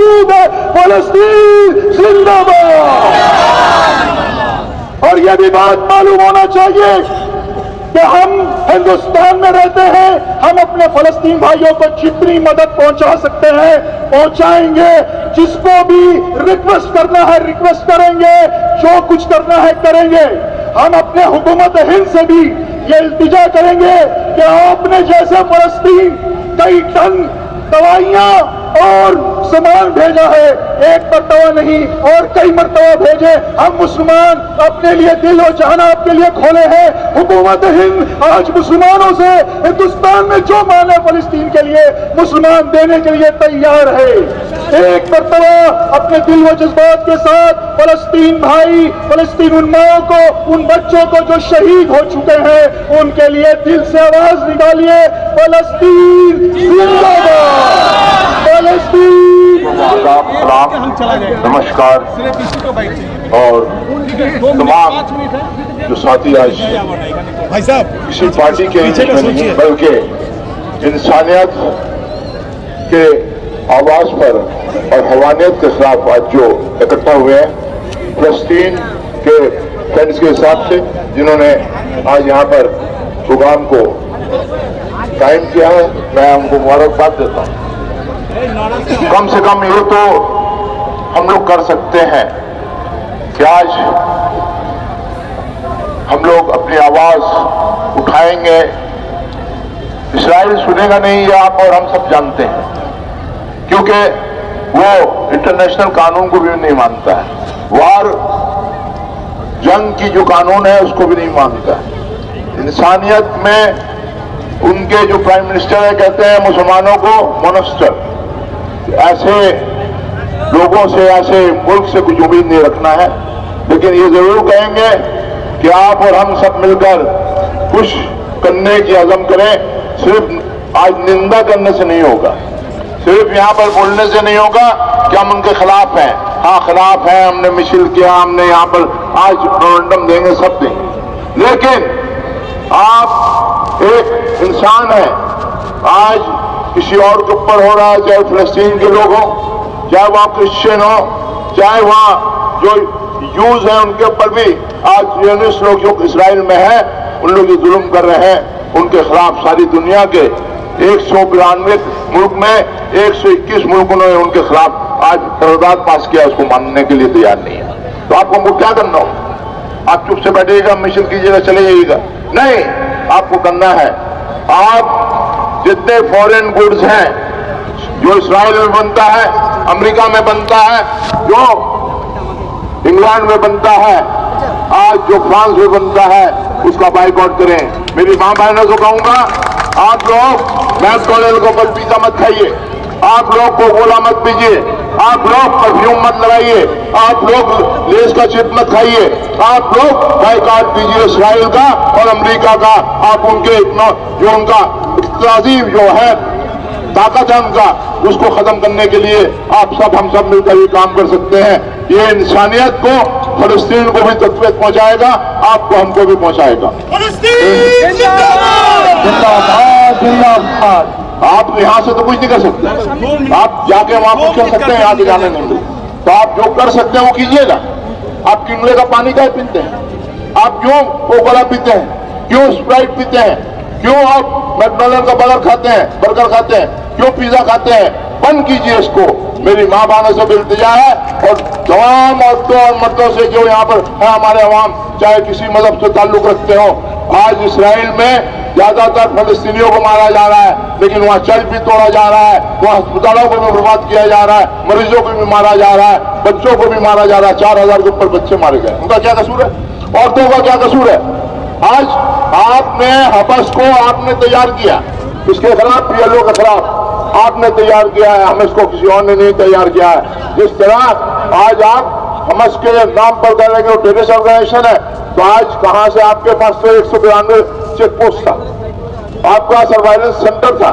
मौजूद है। फलस्तीन जिंदाबाद। और यह भी बात मालूम होना चाहिए कि हम हिंदुस्तान में रहते हैं, हम अपने फलस्तीन भाइयों को जितनी मदद पहुंचा सकते हैं पहुंचाएंगे। जिसको भी रिक्वेस्ट करना है रिक्वेस्ट करेंगे, जो कुछ करना है करेंगे। हम अपने हुकूमत हिंद से भी ये इल्तिजा करेंगे कि आपने जैसे फलस्तीन कई टन दवाइयां और सामान भेजा है, एक मरतबा नहीं और कई मरतबा भेजे। हम मुसलमान अपने लिए दिल और जान आपके लिए खोले हैं। हुकूमत हिंद आज मुसलमानों से हिंदुस्तान में जो मांगे फलस्तीन के लिए मुसलमान देने के लिए तैयार है। एक मरतबा अपने दिल व जज्बात के साथ फलस्तीन भाई, फलस्तीन उन माओं को, उन बच्चों को जो शहीद हो चुके हैं, उनके लिए दिल से आवाज निकालिए, फलस्तीन जिंदाबाद, फलस्तीन। नमस्कार। और तमाम जो साथी आज भाई साहब किसी पार्टी के नहीं बल्कि इंसानियत के आवाज पर और हवानियत के खिलाफ आज जो इकट्ठा हुए हैं, फलस्तीन के फ्रेंड्स के हिसाब से जिन्होंने आज यहाँ पर प्रोग्राम को कायम किया है, मैं उनको मुबारकबाद देता हूँ। कम से कम ये तो हम लोग कर सकते हैं कि आज हम लोग अपनी आवाज उठाएंगे। इस्राइल सुनेगा नहीं, ये आप और हम सब जानते हैं, क्योंकि वो इंटरनेशनल कानून को भी नहीं मानता है। वार जंग की जो कानून है उसको भी नहीं मानता है। इंसानियत में उनके जो प्राइम मिनिस्टर है कहते हैं मुसलमानों को मोनस्टर। ऐसे लोगों से, ऐसे मुल्क से कुछ उम्मीद नहीं रखना है। लेकिन ये जरूर कहेंगे कि आप और हम सब मिलकर कुछ करने की अज़म करें। सिर्फ आज निंदा करने से नहीं होगा, सिर्फ यहाँ पर बोलने से नहीं होगा कि हम उनके खिलाफ हैं। हाँ खिलाफ हैं, हमने मिशिल किया, हमने यहाँ पर आज मेमोरेंडम देंगे, सब देंगे। लेकिन आप एक इंसान हैं, आज किसी और के ऊपर हो रहा है, चाहे फलस्तीन के लोग हों, चाहे वहां क्रिश्चियन हो, चाहे वहां जो यूज है उनके ऊपर भी आज जियोनिस्ट लोग जो इसराइल में है उन लोग जो जुल्म कर रहे हैं, उनके खिलाफ सारी दुनिया के 192 मुल्क में 121 मुल्कों ने उनके खिलाफ आज करारदाद पास किया, उसको मानने के लिए तैयार नहीं है। तो आपको क्या करना हो? आप चुप से बैठिएगा, मिशन कीजिएगा, चले जाइएगा? नहीं, आपको करना है। आप जितने फॉरेन गुड्स हैं जो इसराइल में बनता है, अमेरिका में बनता है, जो इंग्लैंड में बनता है, आज जो फ्रांस में बनता है, उसका बाइकआउट करें। मेरी मां बहनों को कहूंगा, आप लोग मैकडॉनल्ड को कल पिज्जा मत खाइए, आप लोग को गोला मत पीजिए, आप लोग परफ्यूम मत लगाइए, आप लोग लेस का चिप मत खाइए, आप लोग बाइकआउट कीजिए इसराइल का और अमेरिका का। आप उनके जो उनका इक्तसादी जो है ताकत है उनका, उसको खत्म करने के लिए आप सब हम सब मिलकर ये काम कर सकते हैं। ये इंसानियत को, फलस्तीन को भी तकलीफ पहुंचाएगा, आपको हमको भी पहुंचाएगा। आप यहाँ से तो कुछ नहीं कर सकते, आप जाके वहां कुछ कर सकते हैं, यहाँ से जाने नहीं। तो आप जो कर सकते हैं वो कीजिएगा। आप किनले का पानी क्या पीते हैं? आप क्यों कोकोला पीते हैं? क्यों स्प्राइट पीते हैं? क्यों आप मैकडॉनल्ड का बर्गर खाते हैं? क्यों पिज्जा खाते हैं? बंद कीजिए इसको। मेरी माँ बहनों से भी इल्तिजा है और तमाम औरतों और मर्दों से जो यहाँ पर है हमारे अवाम, चाहे किसी मजहब से ताल्लुक रखते हो, आज इसराइल में ज्यादातर फलस्तीनियों को मारा जा रहा है, लेकिन वहाँ चर्च भी तोड़ा जा रहा है, वहाँ अस्पतालों को भी बर्बाद किया जा रहा है, मरीजों को भी मारा जा रहा है, बच्चों को भी मारा जा रहा है। 4000 के ऊपर बच्चे मारे गए। उनका क्या कसूर है? औरतों का क्या कसूर है? आज आपने हबस को आपने तैयार किया, इसके खिलाफ PLO के खिलाफ आपने तैयार किया है, हम इसको किसी और ने नहीं तैयार किया है। जिस तरह आज आप हमस के नाम पर कह रहे हैं कि टेररिस्ट ऑर्गेनाइजेशन है, तो आज कहां से आपके पास तो 192 चेक पोस्ट था, आपका सर्वाइलेंस सेंटर था,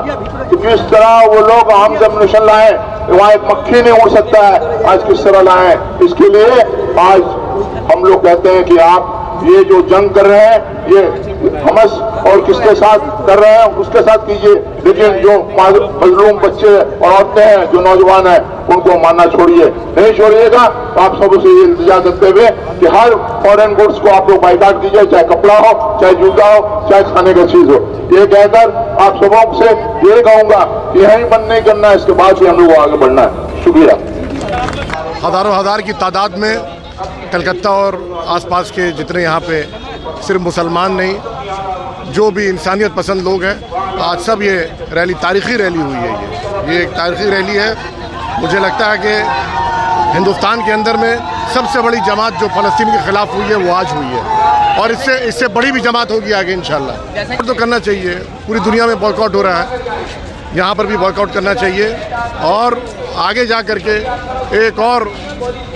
कि किस तरह वो लोग आर्म एम्युनिशन लाए, वहां एक मक्खी नहीं उड़ सकता है, आज किस तरह लाए। इसके लिए आज हम लोग कहते हैं कि आप ये जो जंग कर रहे हैं ये हमस और किसके साथ कर रहे हैं उसके साथ कीजिए, लेकिन जो मजलूम बच्चे और औरतें हैं, जो नौजवान हैं, उनको मानना छोड़िए, नहीं छोड़िएगा तो आप सबसे ये इल्तिजा करते हुए कि हर फॉरेन गुड्स को आप लोग बाइकाट कीजिए, चाहे कपड़ा हो, चाहे जूता हो, चाहे खाने का चीज हो। ये कहकर आप सबों से ये कहूंगा कि यही बंद नहीं करना है, इसके बाद भी हम लोग आगे बढ़ना है। शुक्रिया। हज़ारों हज़ार की तादाद में कलकत्ता और आसपास के जितने यहाँ पे सिर्फ मुसलमान नहीं, जो भी इंसानियत पसंद लोग हैं, आज सब ये रैली, तारीख़ी रैली हुई है। ये एक तारीख़ी रैली है। मुझे लगता है कि हिंदुस्तान के अंदर में सबसे बड़ी जमात जो फ़लस्तीन के ख़िलाफ़ हुई है वो आज हुई है, और इससे बड़ी भी जमात होगी आगे इंशाल्लाह। तो करना चाहिए, पूरी दुनिया में बॉयकॉट हो रहा है, यहाँ पर भी बॉयकॉट करना चाहिए, और आगे जा कर के एक और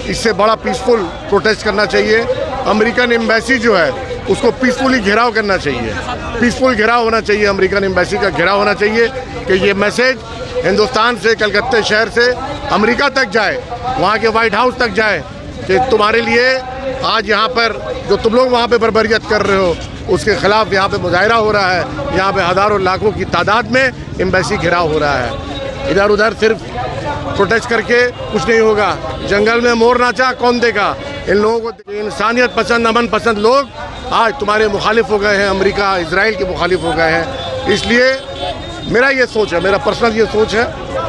इससे बड़ा पीसफुल प्रोटेस्ट करना चाहिए। अमेरिकन एम्बेसी जो है उसको पीसफुली घेराव करना चाहिए, पीसफुल घेराव होना चाहिए, अमेरिकन एम्बेसी का घेराव होना चाहिए कि ये मैसेज हिंदुस्तान से, कलकत्ते शहर से अमेरिका तक जाए, वहाँ के वाइट हाउस तक जाए कि तुम्हारे लिए आज यहाँ पर जो तुम लोग वहाँ पे बर्बरियत कर रहे हो उसके ख़िलाफ़ यहाँ पे मुजाहिरा हो रहा है। यहाँ पे हज़ारों लाखों की तादाद में एम्बेसी घेराव हो रहा है। इधर उधर सिर्फ प्रोटेस्ट करके कुछ नहीं होगा। जंगल में मोर नाचा कौन देगा? इन लोगों को, इंसानियत पसंद, अमन पसंद लोग आज तुम्हारे मुखालिफ हो गए हैं, अमेरिका इजराइल के मुखालिफ हो गए हैं। इसलिए मेरा ये सोच है, मेरा पर्सनल ये सोच है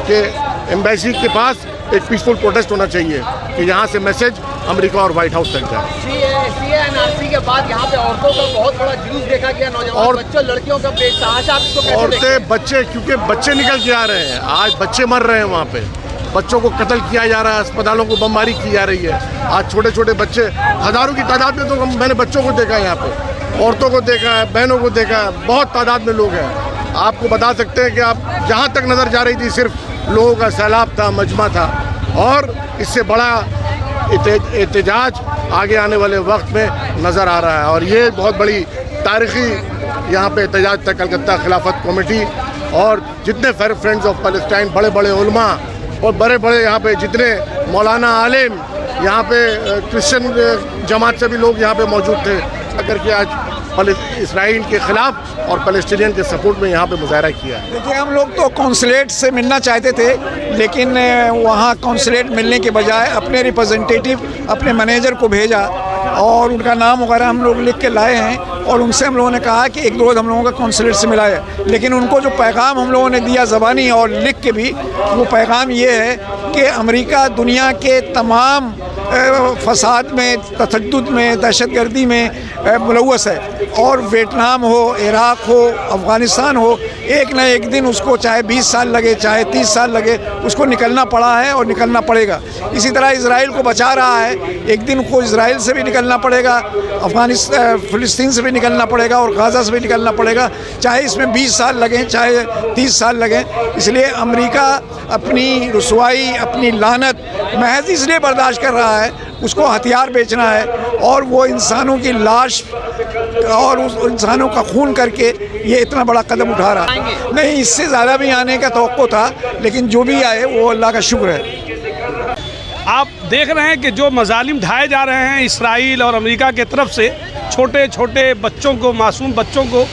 कि एम्बेसी के पास एक पीसफुल प्रोटेस्ट होना चाहिए कि यहाँ से मैसेज अमेरिका और व्हाइट हाउस तक जाए। CA/NRC के बाद यहाँ पे औरतों का बहुत बड़ा जुलूस देखा गया, नौजवान और बच्चों, लड़कियों का बेतहाशा, आप इसको कैसे देखते हैं? औरतें, बच्चे, क्योंकि बच्चे निकल के आ रहे हैं, आज बच्चे मर रहे हैं वहाँ पे, बच्चों को कत्ल किया जा रहा है, अस्पतालों को बमबारी की जा रही है। आज छोटे छोटे बच्चे हज़ारों की तादाद में, तो मैंने बच्चों को देखा है यहाँ पे, औरतों को देखा है, बहनों को देखा है, बहुत तादाद में लोग हैं। आपको बता सकते हैं कि आप जहाँ तक नज़र जा रही थी सिर्फ लोगों का सैलाब था, मजमा था, और इससे बड़ा एहतजाज आगे आने वाले वक्त में नज़र आ रहा है। और ये बहुत बड़ी तारीख़ी यहाँ पे एहतजाज था। कलकत्ता खिलाफत कमेटी और जितने फ्रेंड्स ऑफ पैलेस्टाइन, बड़े बड़े उलमा और बड़े बड़े यहाँ पे जितने मौलाना आलिम, यहाँ पे क्रिश्चियन जमात से भी लोग यहाँ पे मौजूद थे, करके आज इसराइल के ख़िलाफ़ और पैलेस्टीनियन के सपोर्ट में यहाँ पे मुजाहरा किया। देखिए, हम लोग तो कौंसलेट से मिलना चाहते थे, लेकिन वहाँ कौंसलेट मिलने के बजाय अपने रिप्रेजेंटेटिव, अपने मैनेजर को भेजा और उनका नाम वगैरह हम लोग लिख के लाए हैं, और उनसे हम लोगों ने कहा कि एक दो रोज़ हम लोगों का कौंसलेट से मिला है। लेकिन उनको जो पैगाम हम लोगों ने दिया ज़बानी और लिख के भी, वो पैगाम ये है कि अमेरिका दुनिया के तमाम फसाद में, तशद्दुद में, दहशतगर्दी में मुलव्वस है, और वियतनाम हो, इराक़ हो, अफ़गानिस्तान हो, एक न एक दिन उसको चाहे 20 साल लगे, चाहे 30 साल लगे, उसको निकलना पड़ा है और निकलना पड़ेगा। इसी तरह इजराइल को बचा रहा है, एक दिन को इजराइल से भी निकलना पड़ेगा, अफ़गानिस्तान, फ़िलिस्तीन से भी निकलना पड़ेगा और गाज़ा से भी निकलना पड़ेगा, चाहे इसमें 20 साल लगें, चाहे 30 साल लगें। इसलिए अमेरिका अपनी रुसवाई, अपनी लानत महज इसलिए बर्दाश्त कर रहा है, उसको हथियार बेचना है, और वो इंसानों की लाश और उस इंसानों का खून करके ये इतना बड़ा कदम उठा रहा है। नहीं, इससे ज़्यादा भी आने का तवक्को था, लेकिन जो भी आए वो अल्लाह का शुक्र है। आप देख रहे हैं कि जो मजालिम ढाए जा रहे हैं इसराइल और अमेरिका के तरफ से, छोटे छोटे बच्चों को, मासूम बच्चों को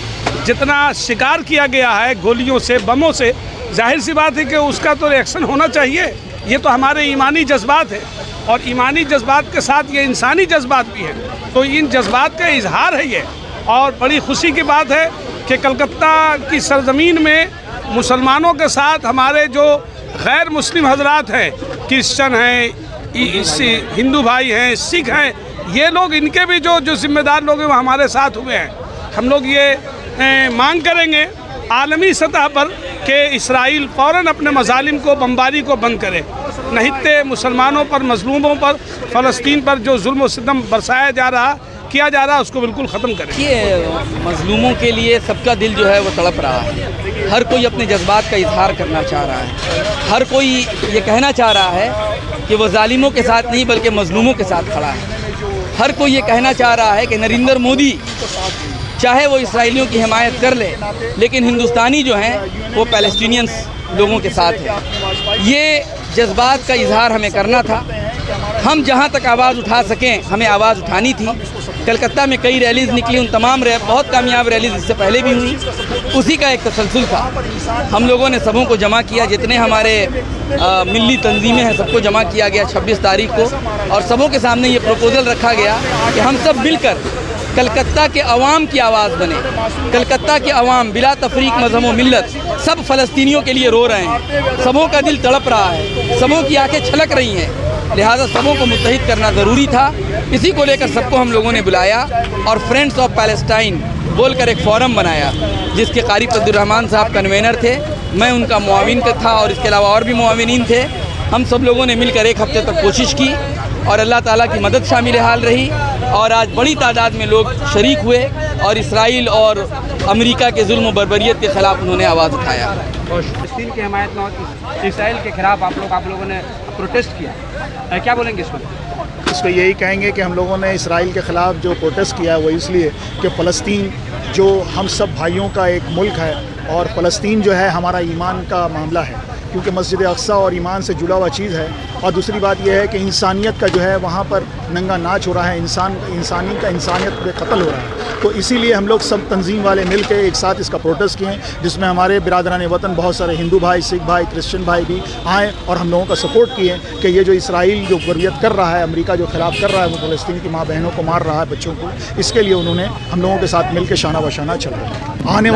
जितना शिकार किया गया है गोलियों से, बमों से, जाहिर सी बात है कि उसका तो रिएक्शन होना चाहिए। ये तो हमारे ईमानी जज्बात है, और ईमानी जज्बात के साथ ये इंसानी जज्बात भी हैं, तो इन जज्बात का इजहार है ये। और बड़ी खुशी की बात है कि कलकत्ता की सरजमीन में मुसलमानों के साथ हमारे जो गैर मुस्लिम हजरात हैं, क्रिश्चन हैं, हिंदू भाई हैं, सिख हैं, ये लोग, इनके भी जो जिम्मेदार लोग हैं वो हमारे साथ हुए हैं। हम लोग ये मांग करेंगे आलमी सतह पर कि इसराइल फ़ौरन अपने मजालिम को, बमबारी को बंद करे, नहीं तो मुसलमानों पर, मजलूमों पर, फ़लस्तीन पर जो जुल्म सितम बरसाया जा रहा, किया जा रहा है, उसको बिल्कुल ख़त्म करें। ये मजलूमों के लिए सबका दिल जो है वो तड़प रहा है, हर कोई अपने जज्बात का इजहार करना चाह रहा है, हर कोई ये कहना चाह रहा है कि वो जालिमों के साथ नहीं बल्कि मजलूमों के साथ खड़ा है। हर कोई ये कहना चाह रहा है कि नरेंद्र मोदी चाहे वो इसराइलियों की हिमायत कर ले, लेकिन हिंदुस्तानी जो हैं वो पैलेस्टीनियंस लोगों के साथ है। ये जज्बात का इजहार हमें करना था। हम जहाँ तक आवाज़ उठा सकें हमें आवाज़ उठानी थी, कलकत्ता में कई रैलीज़ निकली, उन तमाम बहुत कामयाब रैलीज़ इससे पहले भी हुई। उसी का एक तसलसल था। हम लोगों ने सबों को जमा किया, जितने हमारे मिली तंजीमें हैं सबको जमा किया गया 26 तारीख को, और सबों के सामने ये प्रपोज़ल रखा गया कि हम सब मिलकर कलकत्ता के अवाम की आवाज़ बने। कलकत्ता के अवाम बिला तफरीक मज़हब व मिल्लत सब फ़लस्तीनियों के लिए रो रहे हैं, सबों का दिल तड़प रहा है, सबों की आंखें छलक रही हैं, लिहाजा सबों को मुत्तहिद करना ज़रूरी था। इसी को लेकर सबको हम लोगों ने बुलाया और फ्रेंड्स ऑफ पैलेस्टाइन बोलकर एक फ़ोरम बनाया, जिसके कारी अब्दुर्रहमान साहब कन्वेनर थे, मैं उनका मुआविन था और इसके अलावा और भी मुआविनीन थे। हम सब लोगों ने मिलकर एक हफ़्ते तक कोशिश की और अल्लाह ताला की मदद शामिल हाल रही, और आज बड़ी तादाद में लोग शरीक हुए और इसराइल और अमेरिका के जुल्म व बर्बरियत के ख़िलाफ़ उन्होंने आवाज़ उठाया। और फ़लस्तीन की हिमायत में और इसराइल के ख़िलाफ़ आप लोगों ने प्रोटेस्ट किया, क्या बोलेंगे इस पर? इस पर यही कहेंगे कि हम लोगों ने इसराइल के ख़िलाफ़ जो प्रोटेस्ट किया है वो इसलिए कि फ़लस्तीन जो हम सब भाइयों का एक मुल्क है, और फ़लस्तीन जो है हमारा ईमान का मामला है, क्योंकि मस्जिद अक्सा और ईमान से जुड़ा हुआ चीज़ है। और दूसरी बात यह है कि इंसानियत का जो है वहाँ पर नंगा नाच हो रहा है, इंसानियत पे कत्ल हो रहा है। तो इसीलिए हम लोग सब तंजीम वाले मिल के एक साथ इसका प्रोटेस्ट किए, जिसमें हमारे बिरादरान वतन बहुत सारे हिंदू भाई, सिख भाई, क्रिश्चियन भाई भी आए और हम लोगों का सपोर्ट किए कि ये जो इसराइल जो बर्बरियत कर रहा है, अमेरिका जो खिलाफ़ कर रहा है, वो फ़लस्तीन की माँ बहनों को मार रहा है, बच्चों को, इसके लिए उन्होंने हम लोगों के साथ मिल के शाना बशाना चल रहा है। आने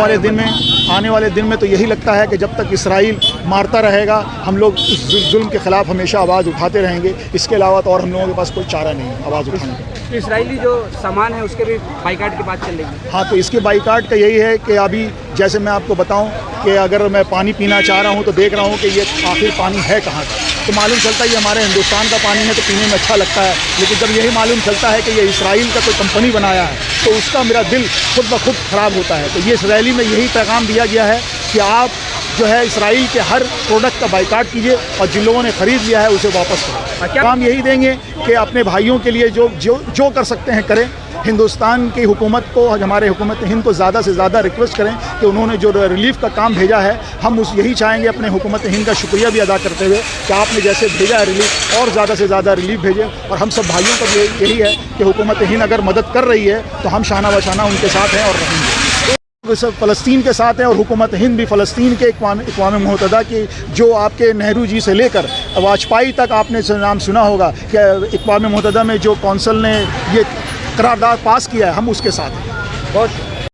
वाले दिन में तो यही लगता है कि जब तक इसराइल मारता रहेगा हम लोग इस जुल्म के ख़िलाफ़ हमेशा आवाज़ उठाते रहेंगे। इसके अलावा तो और हम लोगों के पास कोई चारा नहीं है आवाज़ उठाने का। इसराइली जो सामान है उसके भी बाइकाट की बात चल रही है। हाँ, तो इसके बाइकाट का यही है कि अभी जैसे मैं आपको बताऊं कि अगर मैं पानी पीना चाह रहा हूं तो देख रहा हूं कि ये आखिर पानी है कहाँ का, तो मालूम चलता है ये हमारे हिंदुस्तान का पानी है तो पीने में अच्छा लगता है। लेकिन जब यही मालूम चलता है कि ये इसराइल का कोई कंपनी बनाया है तो उसका मेरा दिल खुद ब खुद ख़राब होता है। तो ये इस रैली में यही पैगाम दिया गया है कि आप जो है इसराइल के हर प्रोडक्ट का बाइकाट कीजिए और जिन लोगों ने ख़रीद लिया है उसे वापस करें। क्या हम यही देंगे कि अपने भाइयों के लिए जो कर सकते हैं करें। हिंदुस्तान की हुकूमत को, हमारे हुकूमत हिंद को ज़्यादा से ज़्यादा रिक्वेस्ट करें कि उन्होंने जो रिलीफ़ का काम भेजा है, हम यही चाहेंगे अपने हुकूमत हिंद का शुक्रिया भी अदा करते हुए कि आपने जैसे भेजा है रिलीफ़ और ज़्यादा से ज़्यादा रिलीफ़ भेजे। और हम सब भाइयों का भी यही है कि हुकूमत हिंद अगर मदद कर रही है तो हम शाना बशाना उनके साथ हैं और रहेंगे। सब फ़लस्तीन के साथ हैं और हुकूमत हिंद भी फ़लस्तीन के इक़वाम मुत्तहिदा की, जो आपके नेहरू जी से लेकर वाजपेयी तक आपने नाम सुना होगा कि इक़वाम मुत्तहिदा में जो कौंसिल ने ये करारदाद पास किया है, हम उसके साथ हैं। बहुत